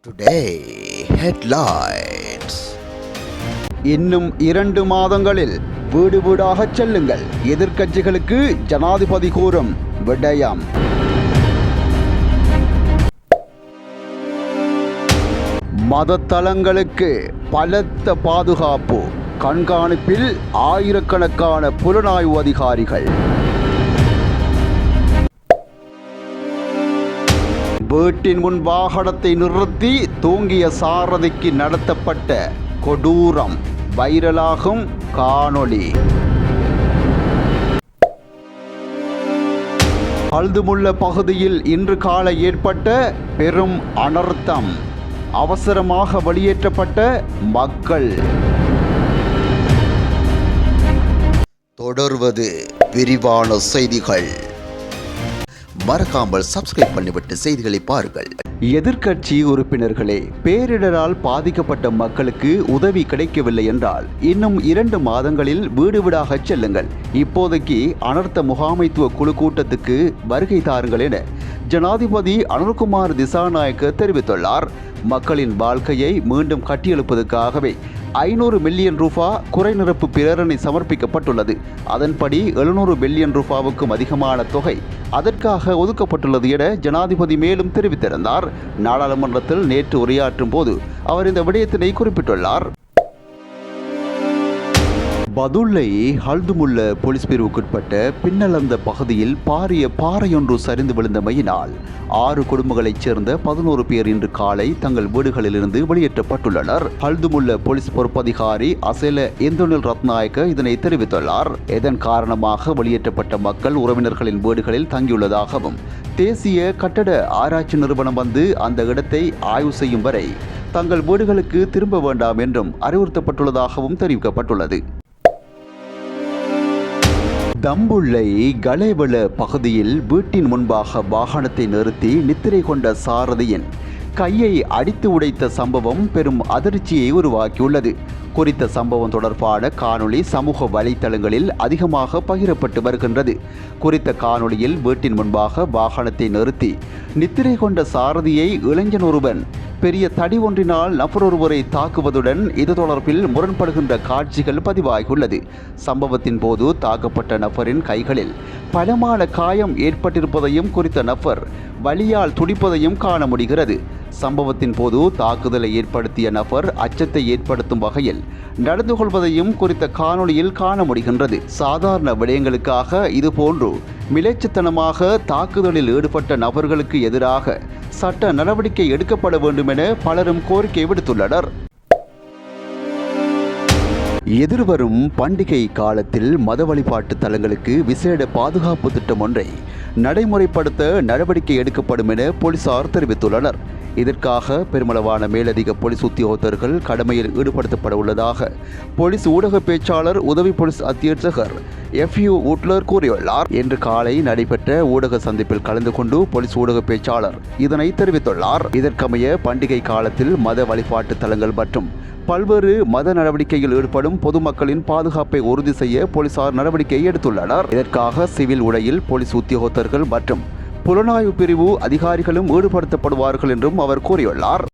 Today headlines. இன்னும் 2 மாதங்களில் வீடு வீடாக செல்லுங்கள், எதிர்க்கட்சிகளுக்கு ஜனாதிபதி கூறும் விடயம். மதத்தலங்களுக்கு பலத்த பாதுகாப்பு, கண்காணிப்பில் ஆயிரக்கணக்கான புலனாய்வு அதிகாரிகள். வீட்டின் முன் வாகனத்தை நிறுத்தி தூங்கிய சாரதிக்கு நடத்தப்பட்ட கொடூரம், வைரலாகும் காணொளி. அல்துமுல்ல பகுதியில் இன்று காலை ஏற்பட்ட பெரும் அனர்த்தம், அவசரமாக வெளியேற்றப்பட்ட மக்கள். தொடர்வது விரிவான செய்திகள். மறக்காமல் சப்ஸ்கிரைப் பண்ணிவிட்டு செய்திகளை பாருங்கள். எதிர்க்கட்சி உறுப்பினர்களே, பேரிடரால் பாதிக்கப்பட்ட மக்களுக்கு உதவி கிடைக்கவில்லை என்றால் இன்னும் 2 மாதங்களில் வீடு வீடாக செல்லுங்கள். இப்போதைக்கு அனர்த்த முகாமைத்துவ குழு கூட்டத்துக்கு வருகை தாருங்கள் என ஜனாதிபதி அனுர்குமார் திசாநாயக்க தெரிவித்துள்ளார். மக்களின் வாழ்க்கையை மீண்டும் கட்டியெழுப்பதற்காகவே 500 மில்லியன் ரூபாய் குறைநிரப்பு பிரேரணை சமர்ப்பிக்கப்பட்டுள்ளது. அதன்படி 700 பில்லியன் ரூபாவுக்கும் அதிகமான தொகை அதற்காக ஒதுக்கப்பட்டுள்ளது என ஜனாதிபதி மேலும் தெரிவித்திருந்தார். நாடாளுமன்றத்தில் நேற்று உரையாற்றும் போது அவர் இந்த விடயத்தினை குறிப்பிட்டுள்ளார். பதுளை அல்துமுல்ல போலீஸ் பிரிவுக்குட்பட்ட பின்னலந்த பகுதியில் பாரிய பாறையொன்று சரிந்து விழுந்தமையினால் 6 குடும்பங்களைச் சேர்ந்த 11 பேர் இன்று காலை தங்கள் வீடுகளிலிருந்து வெளியேற்றப்பட்டுள்ளனர். அல்துமுல்ல போலீஸ் பொறுப்பதிகாரி அசேல இந்துனில் ரத்நாயக்க இதனை தெரிவித்துள்ளார். இதன் காரணமாக வெளியேற்றப்பட்ட மக்கள் உறவினர்களின் வீடுகளில் தங்கியுள்ளதாகவும், தேசிய கட்டட ஆராய்ச்சி நிறுவனம் வந்து அந்த இடத்தை ஆய்வு செய்யும் வரை தங்கள் வீடுகளுக்கு திரும்ப வேண்டாம் என்றும் அறிவுறுத்தப்பட்டுள்ளதாகவும் தெரிவிக்கப்பட்டுள்ளது. தம்புள்ளை கலேவல பகுதியில் வீட்டின் முன்பாக வாகனத்தை நிறுத்தி நித்திரை கொண்ட சாரதியின் கையை அடித்து உடைத்த சம்பவம் பெரும் அதிர்ச்சியை உருவாக்கியுள்ளது. குறித்த சம்பவம் தொடர்பான காணொளி சமூக வலைத்தளங்களில் அதிகமாக பகிரப்பட்டு வருகின்றது. குறித்த காணொளியில் வீட்டின் முன்பாக வாகனத்தை நிறுத்தி நித்திரை கொண்ட சாரதியை இளைஞன் ஒருவன் பெரிய தடி ஒன்றினால் நபர் ஒருவரை தாக்குவதுடன் இது தொடர்பில் முரண்படுகின்ற காட்சிகள் பதிவாகியுள்ளது. சம்பவத்தின் போது தாக்கப்பட்ட நபரின் கைகளில் பலமான காயம் ஏற்பட்டிருப்பதையும் குறித்த நபர் வலியால் துடிப்பதையும் காண முடிகிறது. சம்பவத்தின் போது தாக்குதலை ஏற்படுத்திய நபர் அச்சத்தை ஏற்படுத்தும் வகையில் நடந்து கொள்வதையும் குறித்த காணொளியில் காண முடிகின்றது. சாதாரண விடயங்களுக்காக இதுபோன்று மிலேச்சத்தனமாக தாக்குதலில் ஈடுபட்ட நபர்களுக்கு எதிராக சட்ட நடவடிக்கை எடுக்கப்பட வேண்டும் என பலரும் கோரிக்கை விடுத்துள்ளனர். எதிர்வரும் பண்டிகை காலத்தில் மத வழிபாட்டு தலங்களுக்கு விசேட பாதுகாப்பு திட்டம் ஒன்றை நடைமுறைப்படுத்த நடவடிக்கை எடுக்கப்படும் என போலீசார் தெரிவித்துள்ளனர். இதற்காக பெருமளவான மேலதிக போலீஸ் உத்தியோகத்தர்கள் கடமையில் ஈடுபடுத்தப்பட உள்ளதாக போலீஸ் ஊடக பேச்சாளர் உதவி போலீஸ் அத்தியட்சகர் FU உட்லர் கூறியுள்ளார். இன்று காலை நடைபெற்ற ஊடக சந்திப்பில் கலந்து கொண்டு போலீஸ் ஊடக பேச்சாளர் இதனை தெரிவித்துள்ளார். இதற்கமைய பண்டிகை காலத்தில் மத வழிபாட்டு தலங்கள் மற்றும் பல்வேறு மத நடவடிக்கையில் ஈடுபடும் பொதுமக்களின் பாதுகாப்பை உறுதி செய்ய போலீசார் நடவடிக்கை எடுத்துள்ளனர். இதற்காக சிவில் உடையில் போலீஸ் உத்தியோகத்தர்கள் மற்றும் புலனாய்வு பிரிவு அதிகாரிகளும் ஈடுபடுத்தப்படுவார்கள் என்றும் அவர் கூறியுள்ளார்.